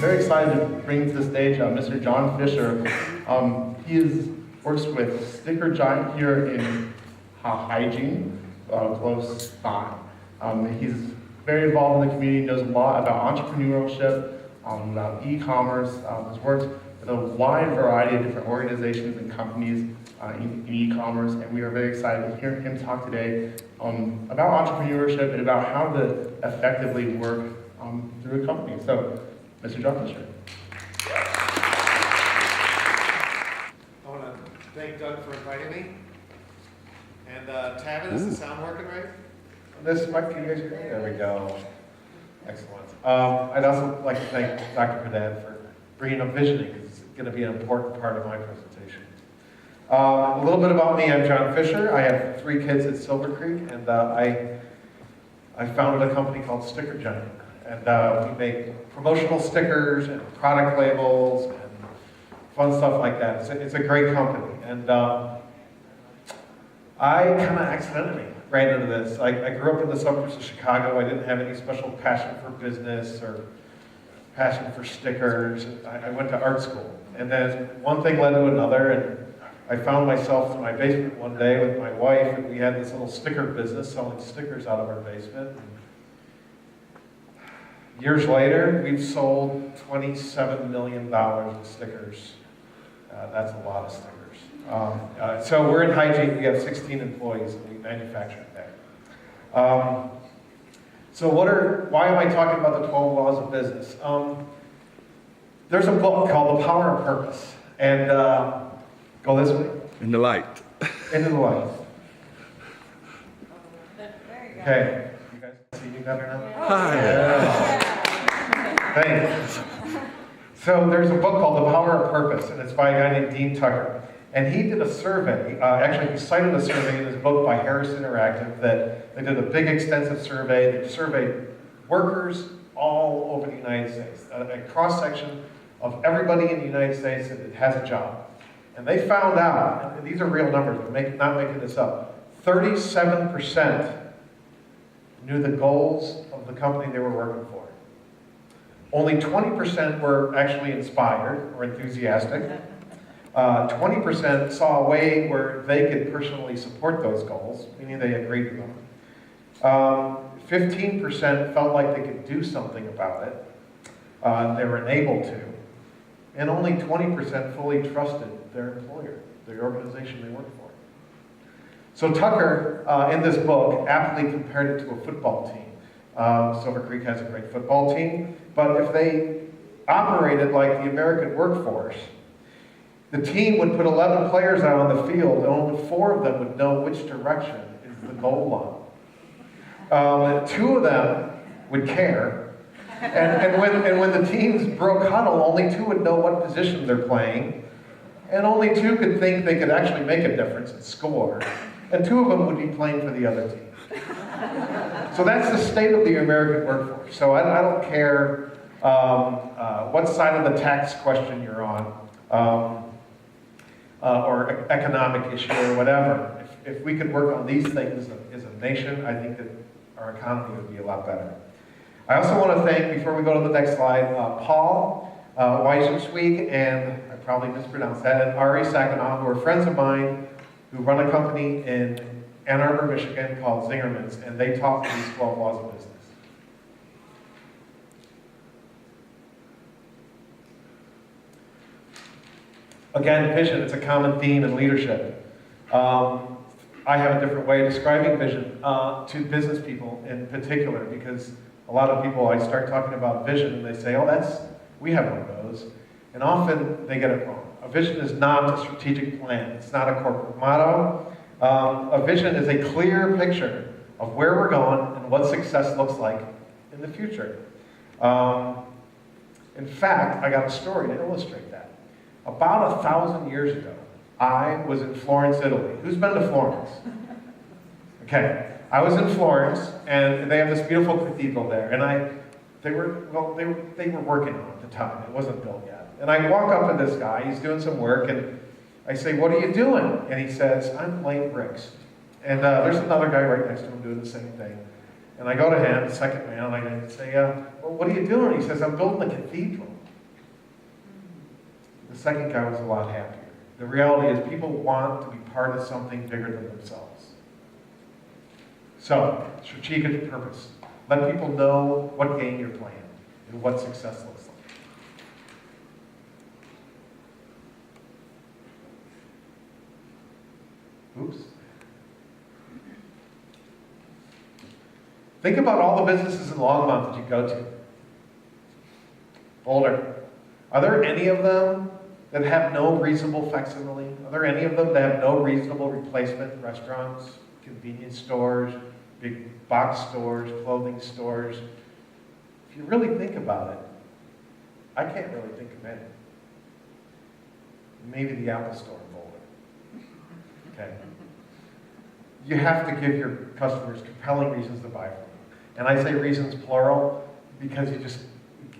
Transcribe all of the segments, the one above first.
very excited to bring to the stage Mr. John Fisher. Works with Sticker Giant here in Hygiene, close by. He's very involved in the community, knows a lot about entrepreneurship, about e-commerce, has worked with a wide variety of different organizations and companies in e-commerce, and we are very excited to hear him talk today about entrepreneurship and about how to effectively work through a company. So, Mr. John Fisher. I want to thank Doug for inviting me. And Tavin, is the sound working right? This mic, can you guys hear me? There we go. Excellent. I'd also like to thank Dr. Haddad for bringing up visioning, because it's going to be an important part of my presentation. A little bit about me. I'm John Fisher. I have 3 kids at Silver Creek, and I founded a company called Sticker Giant. And we make promotional stickers and product labels and fun stuff like that. It's a great company. And I kind of accidentally ran into this. I grew up in the suburbs of Chicago. I didn't have any special passion for business or passion for stickers. I went to art school. And then one thing led to another, and I found myself in my basement one day with my wife, and we had this little sticker business selling stickers out of our basement. Years later, we've sold $27 million of stickers. That's a lot of stickers. So we're in hygiene. We have 16 employees, and we manufacture that. So why am I talking about the 12 laws of business? There's a book called The Power of Purpose. And go this way. In the light. Into the light. Okay. You guys see me better now? Hi. Yeah. Thanks. So there's a book called The Power of Purpose, and it's by a guy named Dean Tucker. And he did a survey, actually he cited a survey in his book by Harris Interactive that they did a big extensive survey. They surveyed workers all over the United States, a cross-section of everybody in the United States that has a job. And they found out, and these are real numbers, I'm not making this up, 37% knew the goals of the company they were working for. Only 20% were actually inspired or enthusiastic. 20% saw a way where they could personally support those goals, meaning they agreed with them. 15% felt like they could do something about it. They were enabled to. And only 20% fully trusted their employer, the organization they worked for. So Tucker, in this book, aptly compared it to a football team. Silver Creek has a great football team, but if they operated like the American workforce, the team would put 11 players out on the field, and only 4 of them would know which direction is the goal line. 2 of them would care, and when the teams broke huddle, only 2 would know what position they're playing, and only 2 could think they could actually make a difference and score, and 2 of them would be playing for the other team. So that's the state of the American workforce. So I don't care what side of the tax question you're on, or economic issue or whatever. If we could work on these things as a nation, I think that our economy would be a lot better. I also want to thank, before we go to the next slide, Paul Weisensweig, and I probably mispronounced that, and Ari Saginaw, who are friends of mine who run a company in Ann Arbor, Michigan called Zingerman's, and they taught me these 12 laws of business. Again, vision, it's a common theme in leadership. I have a different way of describing vision to business people in particular, because a lot of people, I start talking about vision, and they say, oh, we have one of those. And often they get it wrong. A vision is not a strategic plan. It's not a corporate motto. A vision is a clear picture of where we're going and what success looks like in the future. In fact, I got a story to illustrate that. About 1,000 years ago, I was in Florence, Italy. Who's been to Florence? Okay, I was in Florence, and they have this beautiful cathedral there, and they were working on it at the time. It wasn't built yet. And I walk up to this guy. He's doing some work, and I say, "What are you doing?" And he says, "I'm laying bricks." And there's another guy right next to him doing the same thing. And I go to him, the second man, and I say, "Well, what are you doing?" He says, "I'm building a cathedral." The second guy was a lot happier. The reality is people want to be part of something bigger than themselves. So, strategic purpose. Let people know what game you're playing and what success looks like. Oops. Think about all the businesses in Longmont that you go to. Boulder. Are there any of them that have no reasonable facsimile? Are there any of them that have no reasonable replacement restaurants, convenience stores, big box stores, clothing stores? If you really think about it, I can't really think of any. Maybe the Apple Store in Boulder. Okay. You have to give your customers compelling reasons to buy from you. And I say reasons plural because you just,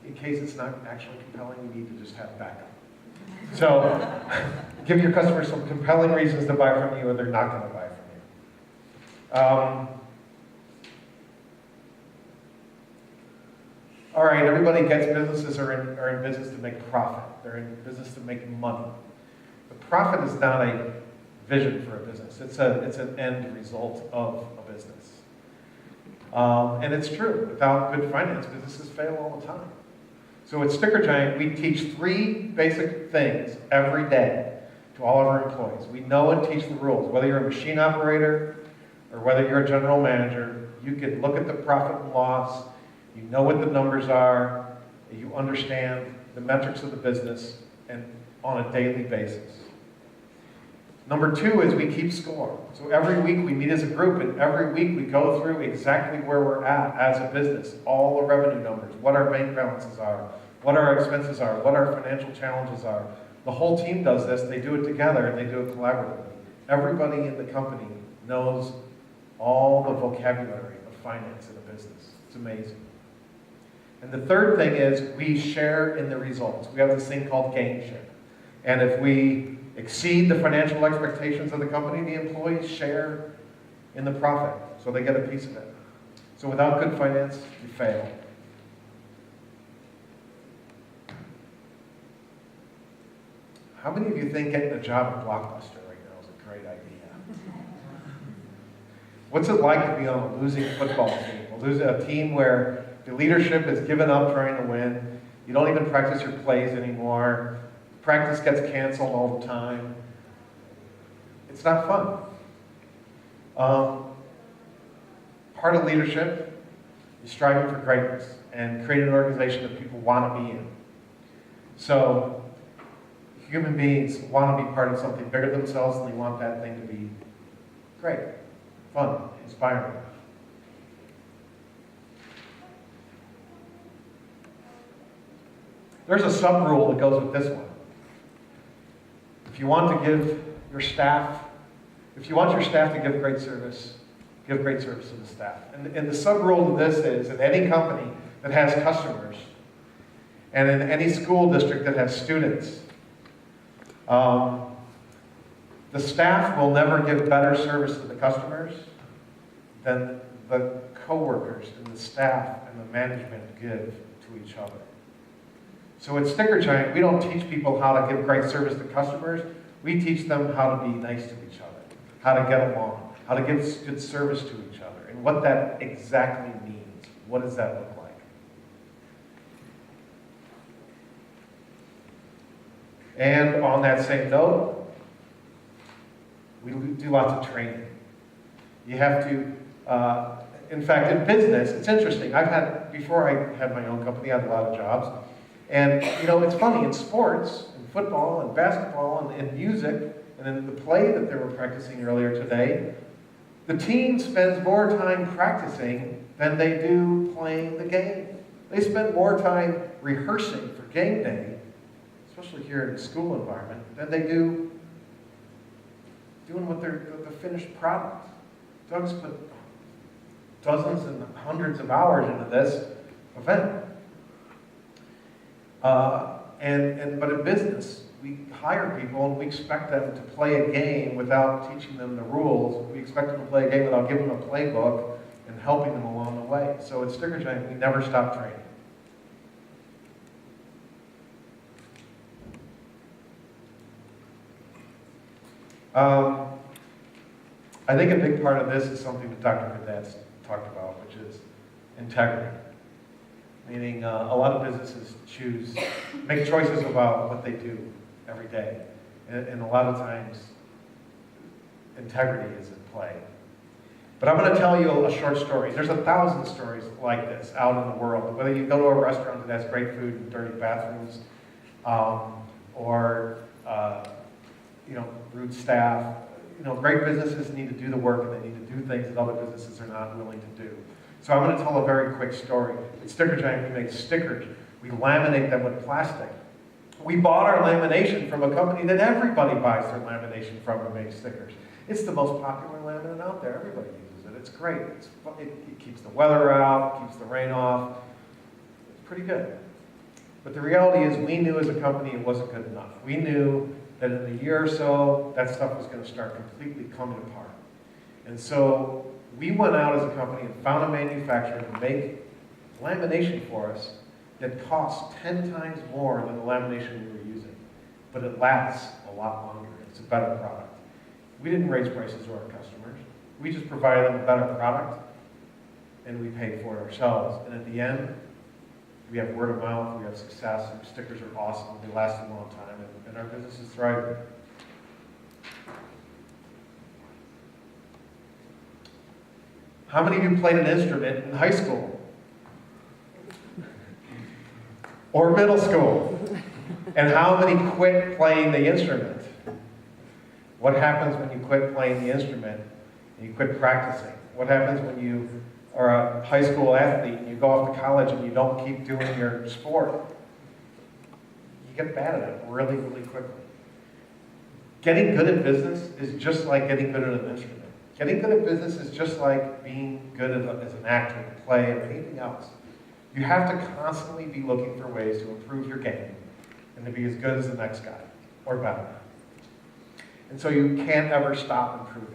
in case it's not actually compelling, you need to just have backup. So, give your customers some compelling reasons to buy from you or they're not going to buy from you. All right, everybody gets businesses are in business to make profit. They're in business to make money. The profit is not a vision for a business. It's an end result of a business. And it's true. Without good finance, businesses fail all the time. So at Sticker Giant, we teach 3 basic things every day to all of our employees. We know and teach the rules. Whether you're a machine operator or whether you're a general manager, you can look at the profit and loss. You know what the numbers are. You understand the metrics of the business and on a daily basis. Number 2 is we keep score. So every week we meet as a group, and every week we go through exactly where we're at as a business, all the revenue numbers, what our bank balances are, what our expenses are, what our financial challenges are. The whole team does this. They do it together, and they do it collaboratively. Everybody in the company knows all the vocabulary of finance in a business. It's amazing. And the third thing is we share in the results. We have this thing called gain share. And if we exceed the financial expectations of the company, the employees share in the profit. So they get a piece of it. So without good finance, you fail. How many of you think getting a job at Blockbuster right now is a great idea? What's it like to be on a losing football team? A team where the leadership has given up trying to win. You don't even practice your plays anymore. Practice gets canceled all the time. It's not fun. Part of leadership is striving for greatness and creating an organization that people want to be in. So, human beings want to be part of something bigger than themselves, and they want that thing to be great, fun, inspiring. There's a sub-rule that goes with this one. If you want to give your staff, if you want your staff to give great service to the staff. And the sub-rule of this is, in any company that has customers, and in any school district that has students, the staff will never give better service to the customers than the coworkers and the staff and the management give to each other. So at Sticker Giant, we don't teach people how to give great service to customers. We teach them how to be nice to each other, how to get along, how to give good service to each other, and what that exactly means. What does that look like? And on that same note, we do lots of training. You have to, in fact, in business, it's interesting. Before I had my own company, I had a lot of jobs. And, it's funny, in sports, in football, and basketball, and in music, and in the play that they were practicing earlier today, the team spends more time practicing than they do playing the game. They spend more time rehearsing for game day, especially here in the school environment, than they do doing the finished product. Doug's put dozens and hundreds of hours into this event. But in business, we hire people and we expect them to play a game without teaching them the rules. We expect them to play a game without giving them a playbook and helping them along the way. So at Sticker Giant, we never stop training. Um, I think a big part of this is something that Dr. Cadets talked about, which is integrity. Meaning a lot of businesses make choices about what they do every day. And a lot of times, integrity is in play. But I'm going to tell you a short story. There's 1,000 stories like this out in the world. Whether you go to a restaurant that has great food and dirty bathrooms, or rude staff. Great businesses need to do the work, and they need to do things that other businesses are not willing to do. So I'm going to tell a very quick story. At Sticker Giant, we make stickers. We laminate them with plastic. We bought our lamination from a company that everybody buys their lamination from and makes stickers. It's the most popular laminate out there. Everybody uses it. It's great. It keeps the weather out, keeps the rain off. It's pretty good. But the reality is we knew as a company it wasn't good enough. We knew that in a year or so, that stuff was going to start completely coming apart. And so we went out as a company and found a manufacturer to make lamination for us that costs 10 times more than the lamination we were using. But it lasts a lot longer. It's a better product. We didn't raise prices to our customers. We just provided them a better product, and we paid for it ourselves. And at the end, we have word of mouth, we have success, and stickers are awesome, they last a long time, and our business is thriving. How many of you played an instrument in high school? Or middle school? And how many quit playing the instrument? What happens when you quit playing the instrument and you quit practicing? What happens when you are a high school athlete and you go off to college and you don't keep doing your sport? You get bad at it really, really quickly. Getting good at business is just like getting good at an instrument. Getting good at business is just like being good as an actor, a play, or anything else. You have to constantly be looking for ways to improve your game and to be as good as the next guy, or better. And so you can't ever stop improving.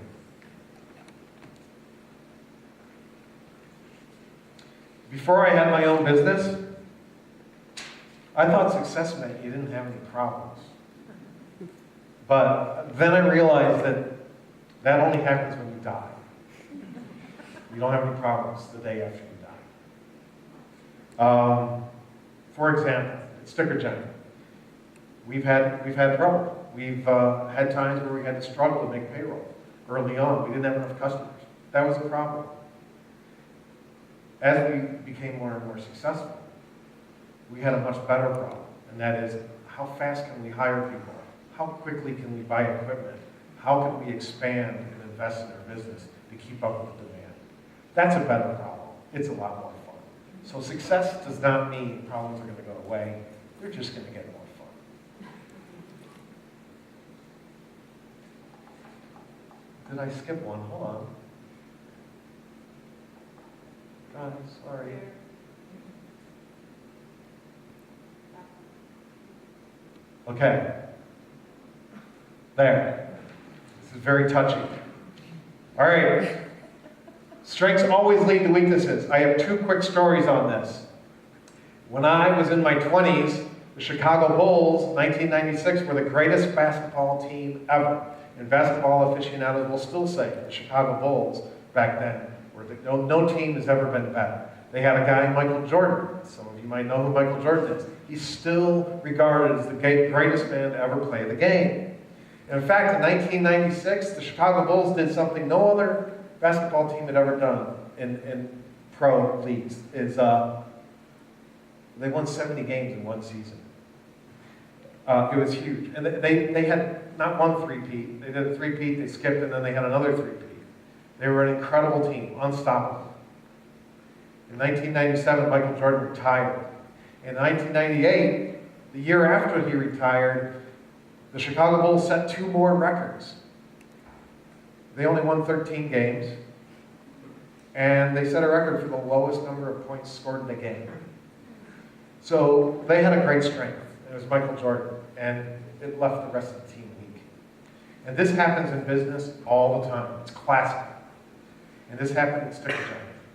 Before I had my own business, I thought success meant you didn't have any problems. But then I realized that that only happens when you die. You don't have any problems the day after you die. For example, at Sticker Giant, we've had trouble. We've had times where we had to struggle to make payroll early on. We didn't have enough customers. That was a problem. As we became more and more successful, we had a much better problem, and that is, how fast can we hire people? How quickly can we buy equipment? How can we expand and invest in our business to keep up with the demand? That's a better problem. It's a lot more fun. So success does not mean problems are going to go away. They're just going to get more fun. Did I skip one? Hold on. God, sorry. Okay. There. This is very touchy. All right. Strengths always lead to weaknesses. I have two quick stories on this. When I was in my 20s, the Chicago Bulls, 1996, were the greatest basketball team ever. And basketball aficionados will still say the Chicago Bulls back then were no team has ever been better. They had a guy, Michael Jordan. Some of you might know who Michael Jordan is. He's still regarded as the greatest man to ever play the game. And in fact, in 1996, the Chicago Bulls did something no other basketball team had ever done in pro leagues. They won 70 games in one season. It was huge. And they had not one three-peat. They did a three-peat, they skipped, and then they had another three-peat. They were an incredible team, unstoppable. In 1997, Michael Jordan retired. In 1998, the year after he retired, the Chicago Bulls set 2 more records. They only won 13 games, and they set a record for the lowest number of points scored in a game. So they had a great strength. It was Michael Jordan, and it left the rest of the team weak. And this happens in business all the time. It's classic. And this happened at Sticker Giant.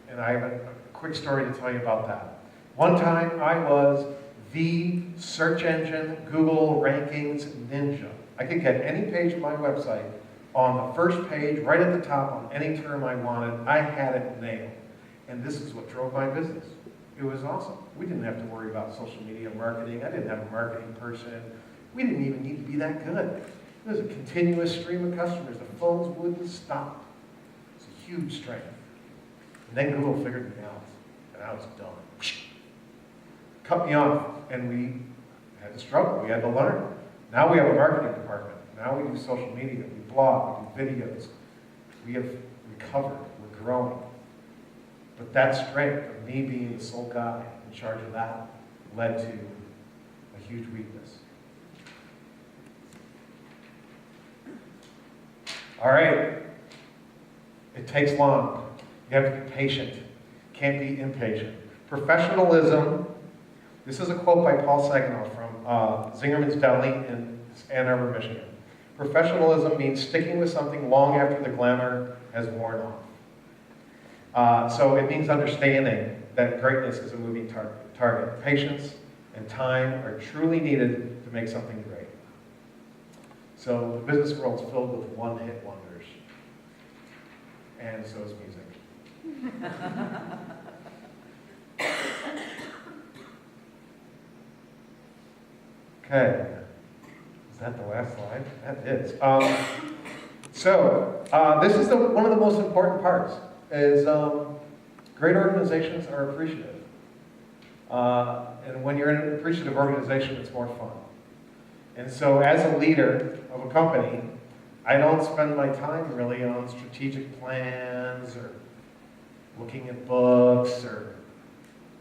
And I have a quick story to tell you about that. One time I was the search engine Google rankings ninja. I could get any page on my website on the first page, right at the top, on any term I wanted. I had it nailed. And this is what drove my business. It was awesome. We didn't have to worry about social media marketing. I didn't have a marketing person. We didn't even need to be that good. It was a continuous stream of customers. The phones wouldn't stop. It's a huge strength. And then Google figured me out, and I was done. Cut me off, and we had to struggle. We had to learn. Now we have a marketing department. Now we do social media. We blog. We do videos. We have recovered. We're growing. But that strength of me being the sole guy in charge of that led to a huge weakness. All right. It takes long. You have to be patient. Can't be impatient. Professionalism. This is a quote by Paul Saginaw from Zingerman's Deli in Ann Arbor, Michigan. Professionalism means sticking with something long after the glamour has worn off. So it means understanding that greatness is a moving target. Patience and time are truly needed to make something great. So the business world is filled with one-hit wonders. And so is music. Okay. Is that the last slide? That is. This is one of the most important parts, is great organizations are appreciative. And when you're in an appreciative organization, it's more fun. And so as a leader of a company, I don't spend my time really on strategic plans or looking at books or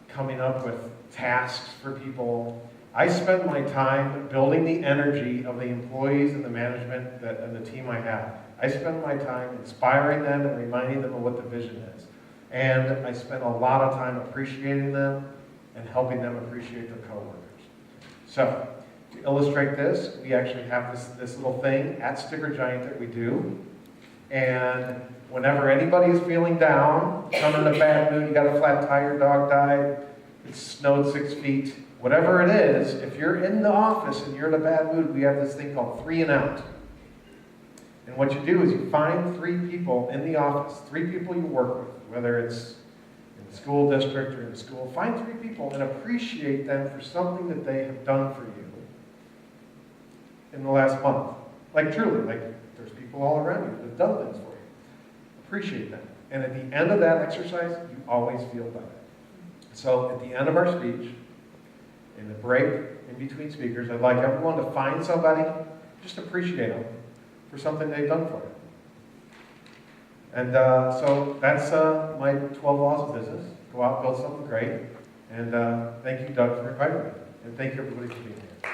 coming up with tasks for people. I spend my time building the energy of the employees and the management and the team I have. I spend my time inspiring them and reminding them of what the vision is. And I spend a lot of time appreciating them and helping them appreciate their coworkers. So, to illustrate this, we actually have this little thing at Sticker Giant that we do. And whenever anybody is feeling down, come in a bad mood, you got a flat tire, your dog died, it snowed 6 feet, whatever it is, if you're in the office and you're in a bad mood, we have this thing called 3 and Out. And what you do is you find 3 people in the office, 3 people you work with, whether it's in the school district or in the school, find 3 people and appreciate them for something that they have done for you in the last month. Like truly, like there's people all around you that have done things for you. Appreciate them. And at the end of that exercise, you always feel better. So at the end of our speech, in the break in between speakers, I'd like everyone to find somebody, just appreciate them for something they've done for you. And so that's my 12 laws of business. Go out, build something great. And thank you, Doug, for inviting me. And thank you, everybody, for being here.